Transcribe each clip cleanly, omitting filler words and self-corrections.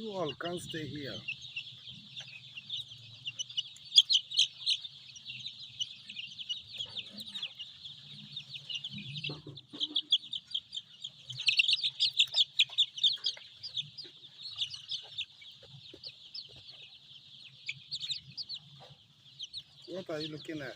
You all can't stay here. What are you looking at?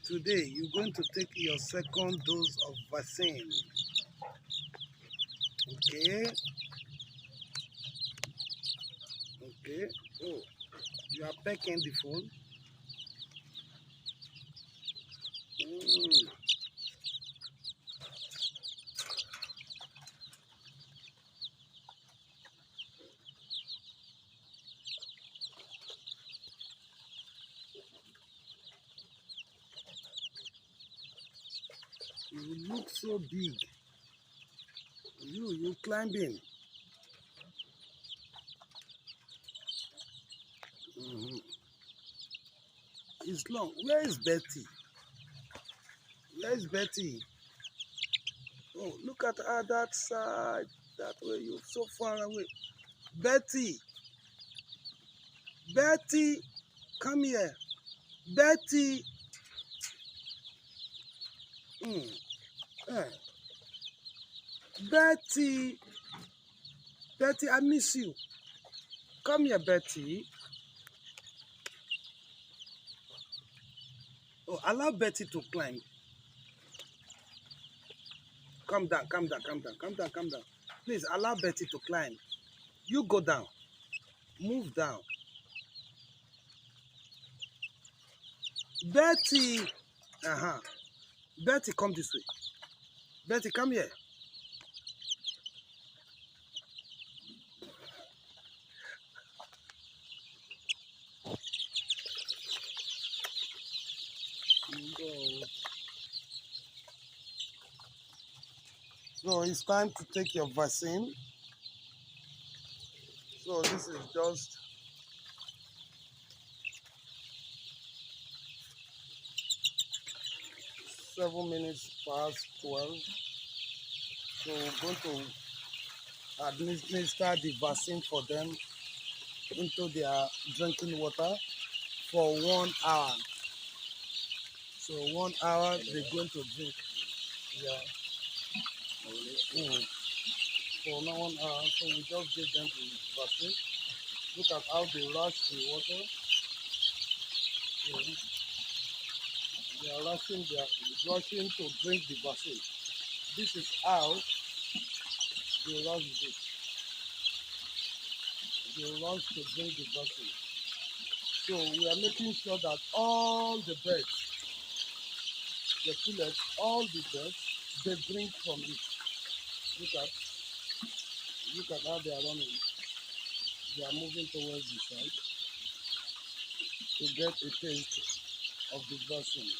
Today, you're going to take your second dose of vaccine. Okay? Okay. Oh, you are pecking the phone. Mm. You look so big. You climbing. Mm-hmm. It's long. Where is Betty? Where is Betty? Oh, look at her that side. That way, you're so far away. Betty! Betty! Come here. Betty! Mm. Eh. Betty! Betty, I miss you. Come here, Betty. Oh, allow Betty to climb. Calm down, calm down, calm down, calm down, calm down. Please allow Betty to climb. You go down. Move down. Betty! Uh-huh. Betty, come this way. Betty, come here. Go. So it's time to take your vaccine. So this is just 7 minutes past 12. So we're going to administer the vaccine for them into their drinking water for 1 hour. So 1 hour they're going to drink. Yeah. For now 1 hour. So we just give them the vaccine. Look at how they rush the water. So they are rushing to drink the vaccine. This is how they rush it. They rush to drink the vaccine. So we are making sure that all the birds, the pullets, all the birds, they drink from it. Look at how they are running. They are moving towards the side to get a taste of the vaccine.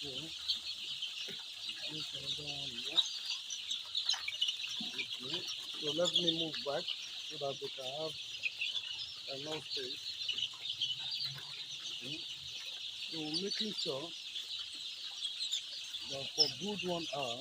So, this another one here. Okay. So let me move back so that they can have enough space. Okay. So making sure that for good 1 hour,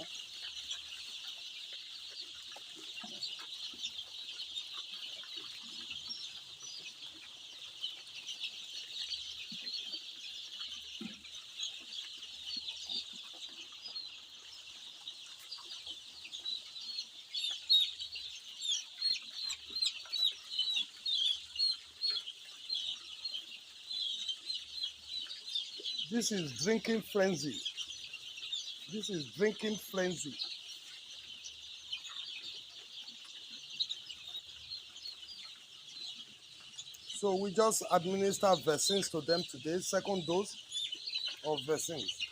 this is drinking frenzy. This is drinking frenzy. So we just administer vaccines to them today, second dose of vaccines.